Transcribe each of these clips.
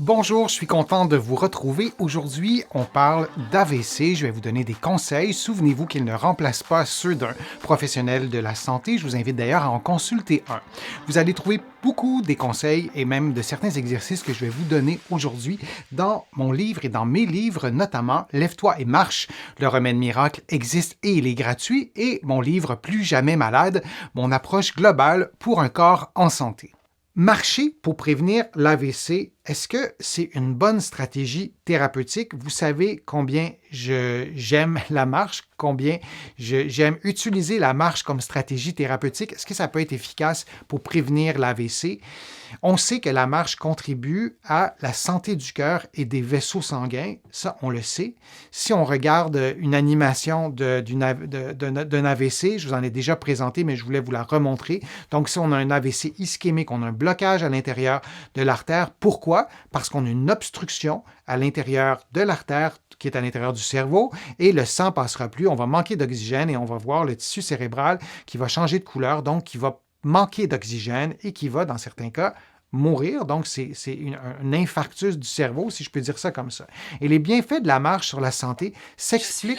Bonjour, je suis content de vous retrouver. Aujourd'hui, on parle d'AVC. Je vais vous donner des conseils. Souvenez-vous qu'ils ne remplacent pas ceux d'un professionnel de la santé. Je vous invite d'ailleurs à en consulter un. Vous allez trouver beaucoup des conseils et même de certains exercices que je vais vous donner aujourd'hui dans mon livre et dans mes livres, notamment Lève-toi et marche. Le remède miracle existe et il est gratuit. Et mon livre Plus jamais malade, mon approche globale pour un corps en santé. Marcher pour prévenir l'AVC, est-ce que c'est une bonne stratégie thérapeutique? Vous savez combien j'aime la marche, combien j'aime utiliser la marche comme stratégie thérapeutique. Est-ce que ça peut être efficace pour prévenir l'AVC? On sait que la marche contribue à la santé du cœur et des vaisseaux sanguins. Ça, on le sait. Si on regarde une animation d'un AVC, je vous en ai déjà présenté, mais je voulais vous la remontrer. Donc, si on a un AVC ischémique, on a un blocage à l'intérieur de l'artère. Pourquoi? Parce qu'on a une obstruction à l'intérieur de l'artère qui est à l'intérieur du cerveau et le sang ne passera plus. On va manquer d'oxygène et on va voir le tissu cérébral qui va changer de couleur, donc qui va manquer d'oxygène et qui va, dans certains cas, mourir. Donc, c'est un infarctus du cerveau, si je peux dire ça comme ça. Et les bienfaits de la marche sur la santé s'expliquent.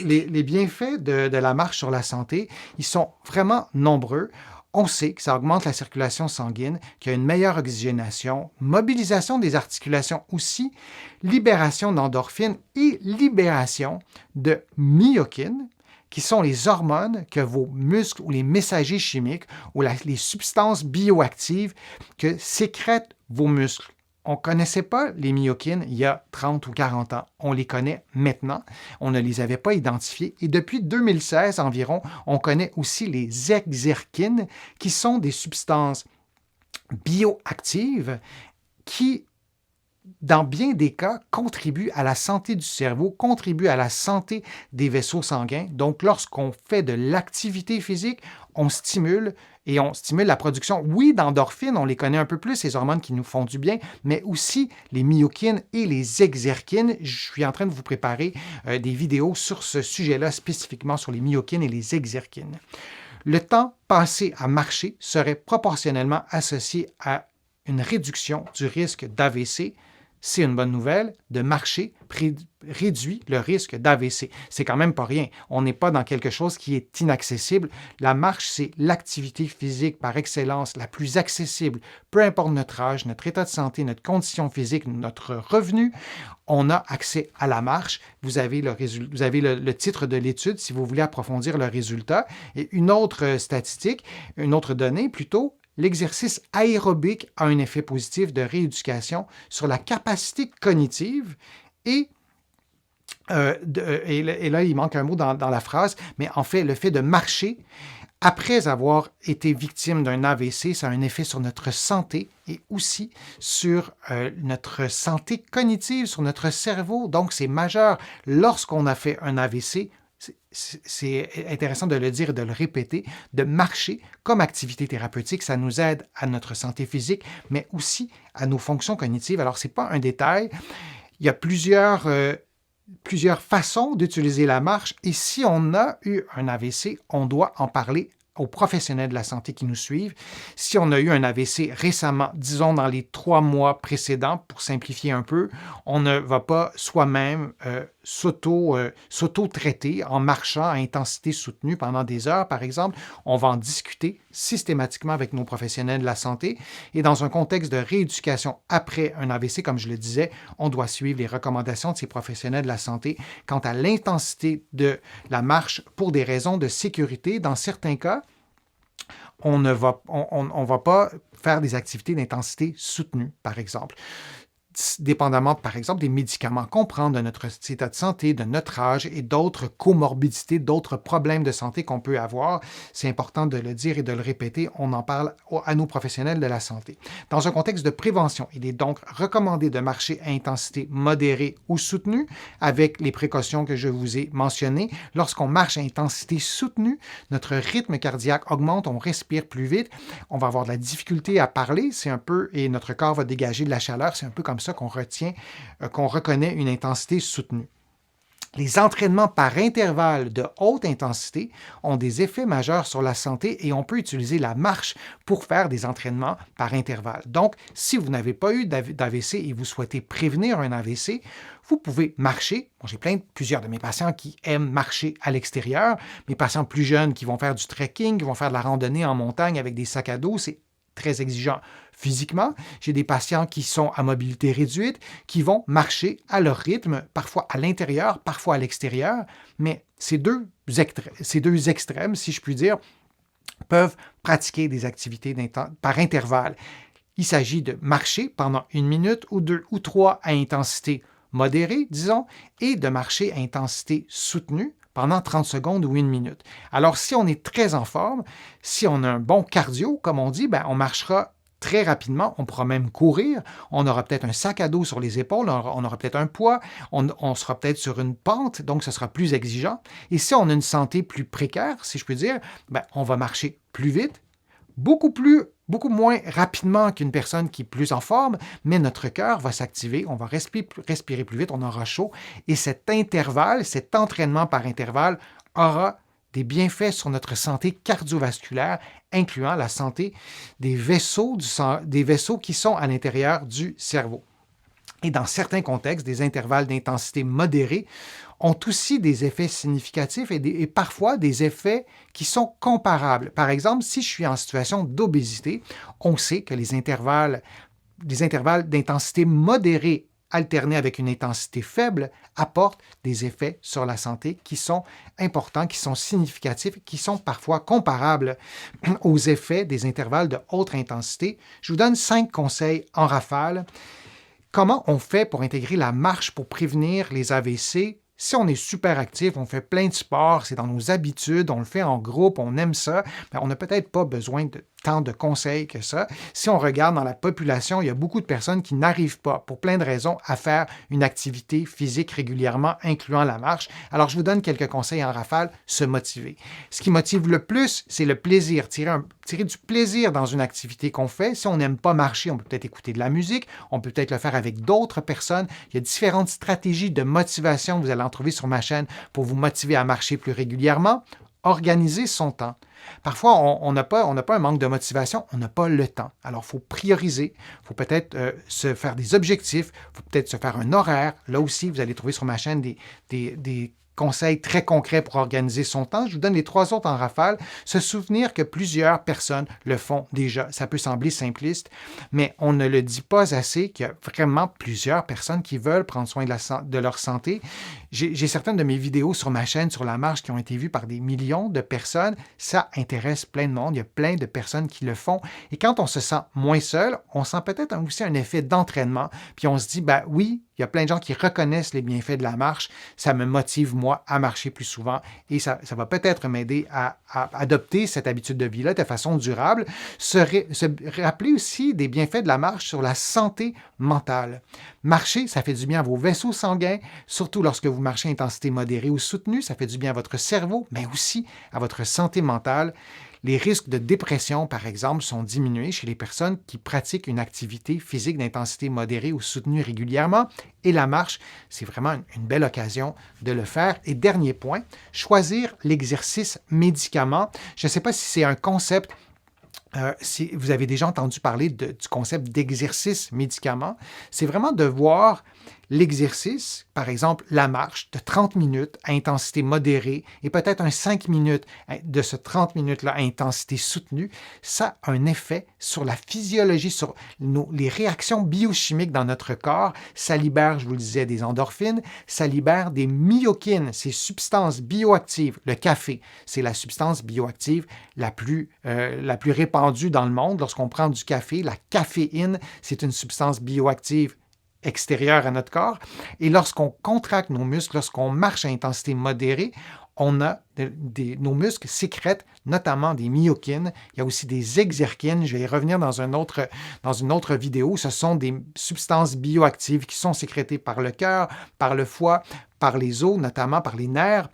Les bienfaits de la marche sur la santé, ils sont vraiment nombreux. On sait que ça augmente la circulation sanguine, qu'il y a une meilleure oxygénation, mobilisation des articulations aussi, libération d'endorphines et libération de myokines, qui sont les hormones que vos muscles ou les messagers chimiques ou les substances bioactives que sécrètent vos muscles. On ne connaissait pas les myokines il y a 30 ou 40 ans. On les connaît maintenant. On ne les avait pas identifiées. Et depuis 2016 environ, on connaît aussi les exerkines, qui sont des substances bioactives qui, dans bien des cas, contribuent à la santé du cerveau, contribuent à la santé des vaisseaux sanguins. Donc, lorsqu'on fait de l'activité physique, on stimule la production, oui, d'endorphines, on les connaît un peu plus, ces hormones qui nous font du bien, mais aussi les myokines et les exerkines. Je suis en train de vous préparer des vidéos sur ce sujet-là, spécifiquement sur les myokines et les exerkines. Le temps passé à marcher serait proportionnellement associé à une réduction du risque d'AVC. C'est une bonne nouvelle. De marcher réduit le risque d'AVC. C'est quand même pas rien. On n'est pas dans quelque chose qui est inaccessible. La marche, c'est l'activité physique par excellence la plus accessible, peu importe notre âge, notre état de santé, notre condition physique, notre revenu. On a accès à la marche. Vous avez le titre de l'étude si vous voulez approfondir le résultat. Et une autre statistique, une autre donnée plutôt, l'exercice aérobique a un effet positif de rééducation sur la capacité cognitive et là, il manque un mot dans la phrase, mais en fait, le fait de marcher après avoir été victime d'un AVC, ça a un effet sur notre santé et aussi sur notre santé cognitive, sur notre cerveau. Donc, c'est majeur. Lorsqu'on a fait un AVC, c'est intéressant de le dire et de le répéter, de marcher comme activité thérapeutique, ça nous aide à notre santé physique, mais aussi à nos fonctions cognitives. Alors, ce n'est pas un détail. Il y a plusieurs façons d'utiliser la marche et si on a eu un AVC, on doit en parler aux professionnels de la santé qui nous suivent. Si on a eu un AVC récemment, disons dans les 3 mois précédents, pour simplifier un peu, on ne va pas soi-même s'auto-traiter en marchant à intensité soutenue pendant des heures, par exemple. On va en discuter systématiquement avec nos professionnels de la santé. Et dans un contexte de rééducation après un AVC, comme je le disais, on doit suivre les recommandations de ces professionnels de la santé quant à l'intensité de la marche pour des raisons de sécurité. Dans certains cas, on ne va pas faire des activités d'intensité soutenue, par exemple. Dépendamment, par exemple, des médicaments qu'on prend, de notre état de santé, de notre âge et d'autres comorbidités, d'autres problèmes de santé qu'on peut avoir. C'est important de le dire et de le répéter. On en parle à nos professionnels de la santé. Dans un contexte de prévention, il est donc recommandé de marcher à intensité modérée ou soutenue avec les précautions que je vous ai mentionnées. Lorsqu'on marche à intensité soutenue, notre rythme cardiaque augmente, on respire plus vite, on va avoir de la difficulté à parler, et notre corps va dégager de la chaleur. C'est un peu comme ça qu'on reconnaît une intensité soutenue. Les entraînements par intervalle de haute intensité ont des effets majeurs sur la santé et on peut utiliser la marche pour faire des entraînements par intervalle. Donc, si vous n'avez pas eu d'AVC et vous souhaitez prévenir un AVC, vous pouvez marcher. Bon, j'ai plusieurs de mes patients qui aiment marcher à l'extérieur. Mes patients plus jeunes qui vont faire du trekking, qui vont faire de la randonnée en montagne avec des sacs à dos, c'est très exigeant physiquement. J'ai des patients qui sont à mobilité réduite, qui vont marcher à leur rythme, parfois à l'intérieur, parfois à l'extérieur, mais ces deux extrêmes, si je puis dire, peuvent pratiquer des activités par intervalle. Il s'agit de marcher pendant 1 minute ou 2 ou 3 à intensité modérée, disons, et de marcher à intensité soutenue pendant 30 secondes ou 1 minute. Alors, si on est très en forme, si on a un bon cardio, comme on dit, on marchera très rapidement, on pourra même courir, on aura peut-être un sac à dos sur les épaules, on aura peut-être un poids, on sera peut-être sur une pente, donc ce sera plus exigeant. Et si on a une santé plus précaire, si je peux dire, on va marcher plus vite, beaucoup moins rapidement qu'une personne qui est plus en forme, mais notre cœur va s'activer, on va respirer plus vite, on aura chaud, et cet intervalle, cet entraînement par intervalle aura des bienfaits sur notre santé cardiovasculaire, incluant la santé des vaisseaux qui sont à l'intérieur du cerveau. Et dans certains contextes, des intervalles d'intensité modérée ont aussi des effets significatifs et parfois des effets qui sont comparables. Par exemple, si je suis en situation d'obésité, on sait que des intervalles d'intensité modérée alternés avec une intensité faible apportent des effets sur la santé qui sont importants, qui sont significatifs, qui sont parfois comparables aux effets des intervalles de haute intensité. Je vous donne 5 conseils en rafale. Comment on fait pour intégrer la marche pour prévenir les AVC? Si on est super actif, on fait plein de sport, c'est dans nos habitudes, on le fait en groupe, on aime ça, on n'a peut-être pas besoin de tant de conseils que ça. Si on regarde dans la population, il y a beaucoup de personnes qui n'arrivent pas, pour plein de raisons, à faire une activité physique régulièrement, incluant la marche. Alors, je vous donne quelques conseils en rafale, se motiver. Ce qui motive le plus, c'est le plaisir, tirer du plaisir dans une activité qu'on fait. Si on n'aime pas marcher, on peut peut-être écouter de la musique, on peut peut-être le faire avec d'autres personnes. Il y a différentes stratégies de motivation, vous allez en trouver sur ma chaîne, pour vous motiver à marcher plus régulièrement. Organiser son temps. Parfois, on n'a pas un manque de motivation, on n'a pas le temps. Alors, il faut prioriser, il faut peut-être se faire des objectifs, il faut peut-être se faire un horaire. Là aussi, vous allez trouver sur ma chaîne des conseils très concrets pour organiser son temps. Je vous donne les 3 autres en rafale. Se souvenir que plusieurs personnes le font déjà. Ça peut sembler simpliste, mais on ne le dit pas assez qu'il y a vraiment plusieurs personnes qui veulent prendre soin de leur santé. J'ai certaines de mes vidéos sur ma chaîne sur la marche qui ont été vues par des millions de personnes. Ça intéresse plein de monde. Il y a plein de personnes qui le font. Et quand on se sent moins seul, on sent peut-être aussi un effet d'entraînement. Puis on se dit, oui, il y a plein de gens qui reconnaissent les bienfaits de la marche. Ça me motive, moi, à marcher plus souvent et ça va peut-être m'aider à adopter cette habitude de vie-là de façon durable. Se rappeler aussi des bienfaits de la marche sur la santé mentale. Marcher, ça fait du bien à vos vaisseaux sanguins, surtout lorsque vous marchez à intensité modérée ou soutenue. Ça fait du bien à votre cerveau, mais aussi à votre santé mentale. Les risques de dépression, par exemple, sont diminués chez les personnes qui pratiquent une activité physique d'intensité modérée ou soutenue régulièrement. Et la marche, c'est vraiment une belle occasion de le faire. Et dernier point, choisir l'exercice médicament. Je ne sais pas si c'est un concept. Si vous avez déjà entendu parler du concept d'exercice médicament, c'est vraiment de voir l'exercice, par exemple la marche de 30 minutes à intensité modérée et peut-être un 5 minutes de ce 30 minutes-là à intensité soutenue, ça a un effet sur la physiologie, sur les réactions biochimiques dans notre corps. Ça libère, je vous le disais, des endorphines, ça libère des myokines, ces substances bioactives. Le café, c'est la substance bioactive la plus répandue dans le monde. Lorsqu'on prend du café, la caféine, c'est une substance bioactive extérieure à notre corps. Et lorsqu'on contracte nos muscles, lorsqu'on marche à intensité modérée, nos muscles sécrètent notamment des myokines. Il y a aussi des exerkines. Je vais y revenir dans une autre vidéo. Ce sont des substances bioactives qui sont sécrétées par le cœur, par le foie, par les os, notamment par les nerfs,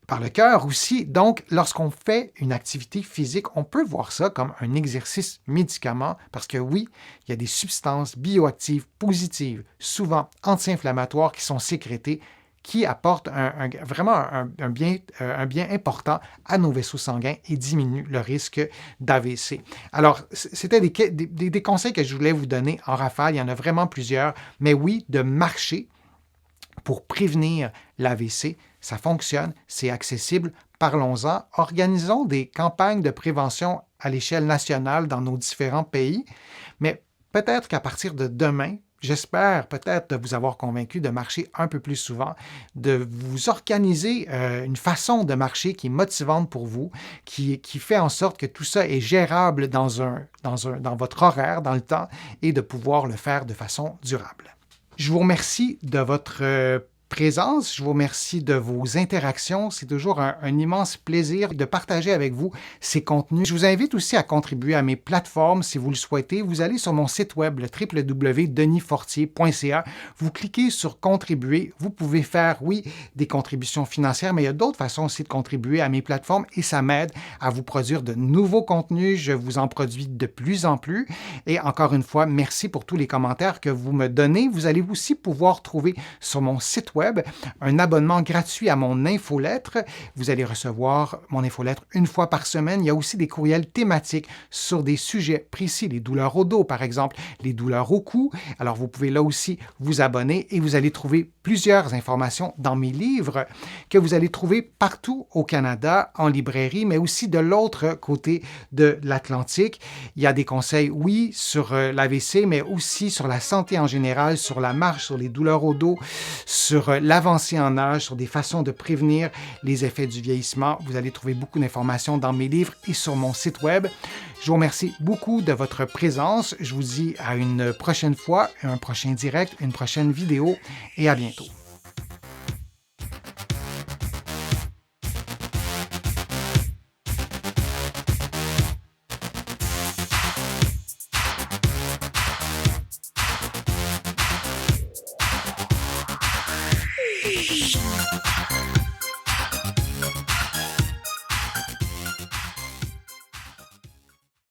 par le cœur aussi. Donc, lorsqu'on fait une activité physique, on peut voir ça comme un exercice médicament parce que oui, il y a des substances bioactives positives, souvent anti-inflammatoires, qui sont sécrétées qui apporte vraiment un bien important à nos vaisseaux sanguins et diminue le risque d'AVC. Alors, c'était des conseils que je voulais vous donner en rafale. Il y en a vraiment plusieurs. Mais oui, de marcher pour prévenir l'AVC, ça fonctionne, c'est accessible. Parlons-en. Organisons des campagnes de prévention à l'échelle nationale dans nos différents pays. Mais peut-être qu'à partir de demain, j'espère peut-être de vous avoir convaincu de marcher un peu plus souvent, de vous organiser une façon de marcher qui est motivante pour vous, qui fait en sorte que tout ça est gérable dans votre horaire, dans le temps, et de pouvoir le faire de façon durable. Je vous remercie de votre présence, je vous remercie de vos interactions. C'est toujours un immense plaisir de partager avec vous ces contenus. Je vous invite aussi à contribuer à mes plateformes si vous le souhaitez. Vous allez sur mon site web, le www.denisfortier.ca. Vous cliquez sur « Contribuer ». Vous pouvez faire, oui, des contributions financières, mais il y a d'autres façons aussi de contribuer à mes plateformes et ça m'aide à vous produire de nouveaux contenus. Je vous en produis de plus en plus. Et encore une fois, merci pour tous les commentaires que vous me donnez. Vous allez aussi pouvoir trouver sur mon site web un abonnement gratuit à mon infolettre. Vous allez recevoir mon infolettre une fois par semaine. Il y a aussi des courriels thématiques sur des sujets précis, les douleurs au dos par exemple, les douleurs au cou. Alors vous pouvez là aussi vous abonner et vous allez trouver plusieurs informations dans mes livres que vous allez trouver partout au Canada en librairie, mais aussi de l'autre côté de l'Atlantique. Il y a des conseils, oui, sur l'AVC, mais aussi sur la santé en général, sur la marche, sur les douleurs au dos, sur l'avancée en âge, sur des façons de prévenir les effets du vieillissement. Vous allez trouver beaucoup d'informations dans mes livres et sur mon site web. Je vous remercie beaucoup de votre présence. Je vous dis à une prochaine fois, un prochain direct, une prochaine vidéo et à bientôt. Shh.